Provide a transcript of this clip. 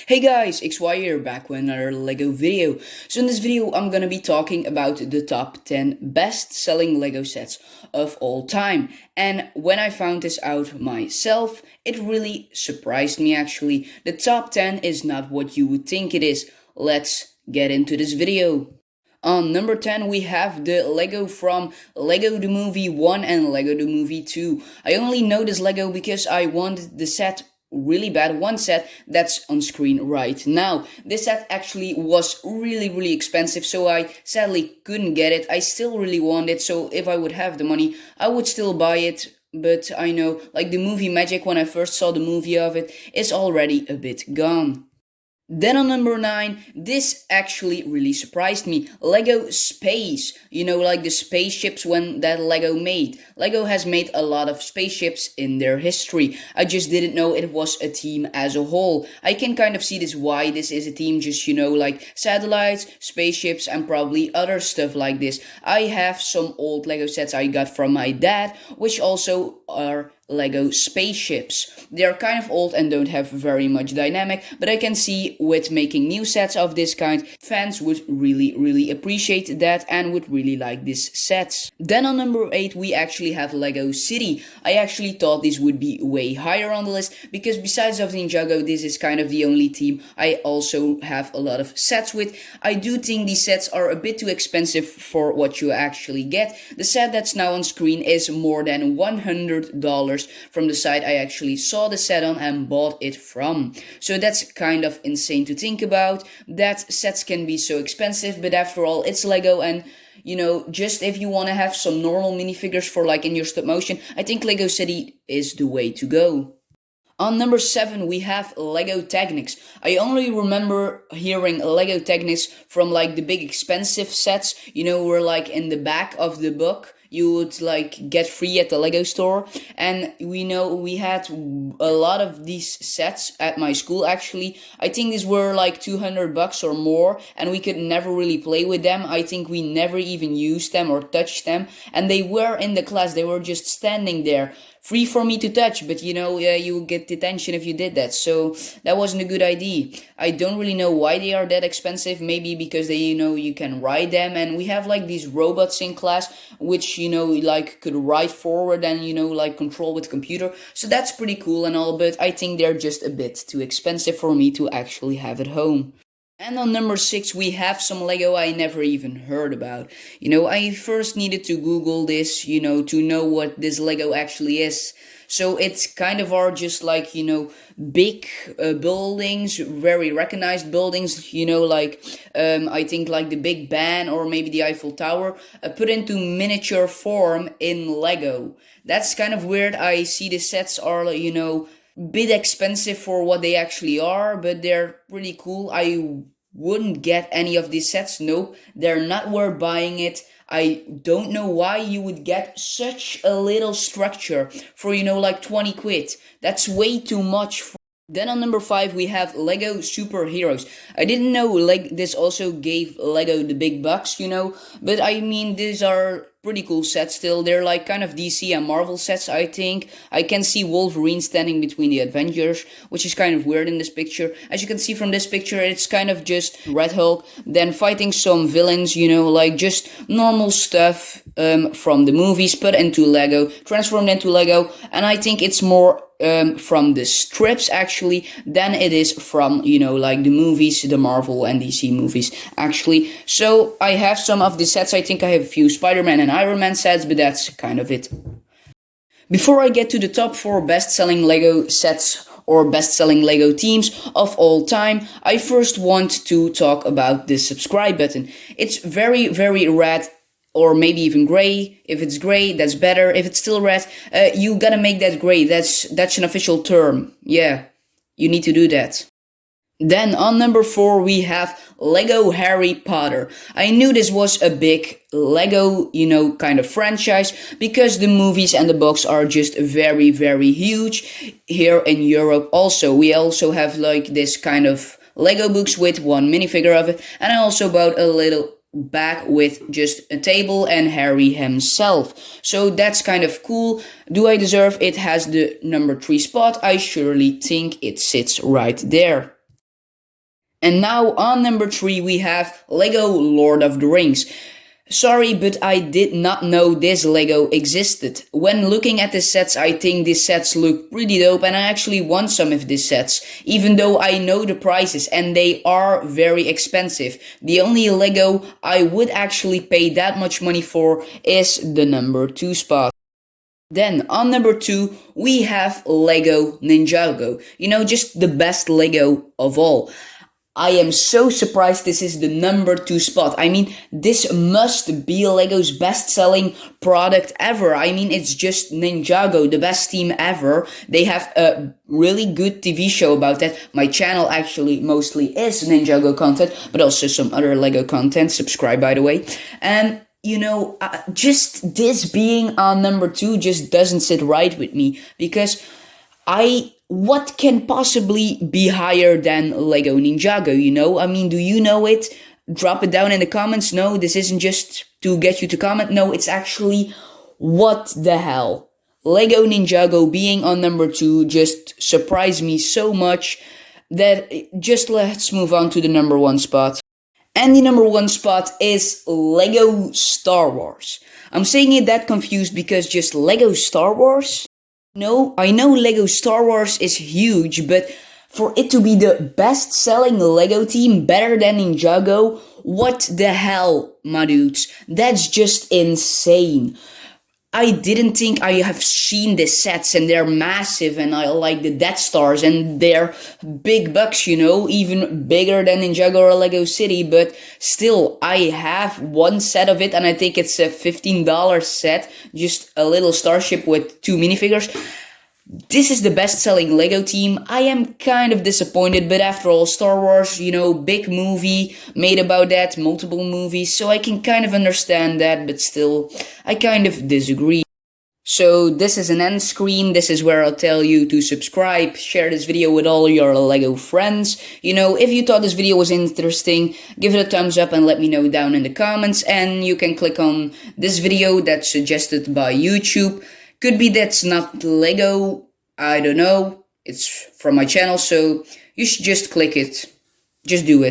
Hey guys, XY here back with another LEGO video. So in this video I'm gonna be talking about the top 10 best selling LEGO sets of all time. And when I found this out myself, it really surprised me actually. The top 10 is not what you would think it is. Let's get into this video. On number 10 we have the Lego from Lego the Movie 1 and Lego the Movie 2. I only know this Lego because I wanted the set really bad, one set that's on screen right now. This set actually was really expensive, so I sadly couldn't get it. I still really want it, so if I would have the money I would still buy it. But I know, like the movie magic, when I first saw the movie of it, is already a bit gone. Then on number 9, this actually really surprised me. Lego Space. You know, like the spaceships when that Lego made. Lego has made a lot of spaceships in their history. I just didn't know it was a team as a whole. I can kind of see this why this is a team, just, you know, like satellites, spaceships, and probably other stuff like this. I have some old Lego sets I got from my dad, which also are Lego spaceships. They are kind of old and don't have very much dynamic, but I can see with making new sets of this kind, fans would really appreciate that and would really like this set. Then on number 8 we actually have Lego City. I actually thought this would be way higher on the list because besides of Ninjago, this is kind of the only team I also have a lot of sets with. I do think these sets are a bit too expensive for what you actually get. The set that's now on screen is more than $100 from the site I actually saw the set on and bought it from. So that's kind of insane to think about, that sets can be so expensive, but after all it's Lego, and you know, just if you want to have some normal minifigures for like in your stop motion, I think Lego City is the way to go. On number 7 we have Lego Technics. I only remember hearing Lego Technics from like the big expensive sets, you know, where like in the back of the book you would like get free at the Lego store. And we know we had a lot of these sets at my school actually. I think these were like $200 or more, and we could never really play with them. I think we never even used them or touched them, and they were in the class, they were just standing there free for me to touch, but you know, you would get detention if you did that, so that wasn't a good idea. I don't really know why they are that expensive, maybe because they, you know, you can ride them, and we have like these robots in class which, you know, like could ride forward and, you know, like control with computer, so that's pretty cool and all, but I think they're just a bit too expensive for me to actually have at home. And on number 6 we have some Lego I never even heard about. You know, I first needed to Google this, you know, to know what this Lego actually is. So it's kind of are just like, you know, big buildings, very recognized buildings, you know, like I think like the Big Ben or maybe the Eiffel Tower, put into miniature form in Lego. That's kind of weird. I see the sets are, you know, bit expensive for what they actually are, but they're pretty cool. I wouldn't get any of these sets. Nope, they're not worth buying it. I don't know why you would get such a little structure for, you know, like 20 quid. That's way too much for. Then on number 5 we have Lego Superheroes. I didn't know like this also gave Lego the big bucks, you know, but I mean these are pretty cool sets still. They're like kind of DC and Marvel sets, I think. I can see Wolverine standing between the Avengers, which is kind of weird in this picture. As you can see from this picture, it's kind of just Red Hulk, then fighting some villains, you know, like just normal stuff from the movies put into Lego, transformed into Lego, and I think it's more from the strips actually than it is from, you know, like the movies, the Marvel and DC movies actually. So I have some of the sets. I think I have a few Spider-Man and Iron Man sets, but that's kind of it. Before I get to the top 4 best-selling Lego sets or best-selling Lego teams of all time, I first want to talk about the subscribe button. It's very red, or maybe even gray. If it's gray, that's better. If it's still red, you gotta make that gray. That's an official term. Yeah, you need to do that. Then on number 4 we have Lego Harry Potter. I knew this was a big Lego, you know, kind of franchise because the movies and the books are just very huge here in Europe. Also, we also have like this kind of Lego books with one minifigure of it, and I also bought a little back with just a table and Harry himself. So that's kind of cool. Do I deserve it? Has the number 3 spot? I surely think it sits right there. And now on number 3 we have Lego Lord of the Rings. Sorry, but I did not know this Lego existed. When looking at the sets, I think these sets look pretty dope, and I actually want some of these sets, even though I know the prices and they are very expensive. The only Lego I would actually pay that much money for is the number 2 spot. Then on number 2, we have Lego Ninjago. You know, just the best Lego of all. I am so surprised this is the number 2 spot. I mean, this must be Lego's best-selling product ever. I mean, it's just Ninjago, the best team ever. They have a really good TV show about that. My channel actually mostly is Ninjago content, but also some other Lego content. Subscribe, by the way. And you know, just this being on number 2 just doesn't sit right with me, because what can possibly be higher than Lego Ninjago, you know? I mean, do you know it? Drop it down in the comments. No, this isn't just to get you to comment. No, it's actually, what the hell? Lego Ninjago being on number 2 just surprised me so much that just let's move on to the number 1 spot. And the number 1 spot is Lego Star Wars. I'm saying it that confused because just Lego Star Wars? No, I know Lego Star Wars is huge, but for it to be the best-selling Lego team, better than Ninjago, what the hell, my dudes? That's just insane. I didn't think I have seen the sets, and they're massive, and I like the Death Stars, and they're big bucks, you know, even bigger than Ninjago or Lego City, but still, I have one set of it, and I think it's a $15 set, just a little starship with 2 minifigures. This is the best-selling Lego team. I am kind of disappointed, but after all, Star Wars, you know, big movie made about that, multiple movies, so I can kind of understand that, but still, I kind of disagree. So this is an end screen. This is where I'll tell you to subscribe, share this video with all your Lego friends. You know, if you thought this video was interesting, give it a thumbs up and let me know down in the comments. And you can click on this video that's suggested by YouTube. Could be that's not Lego, I don't know. It's from my channel, so you should just click it. Just do it.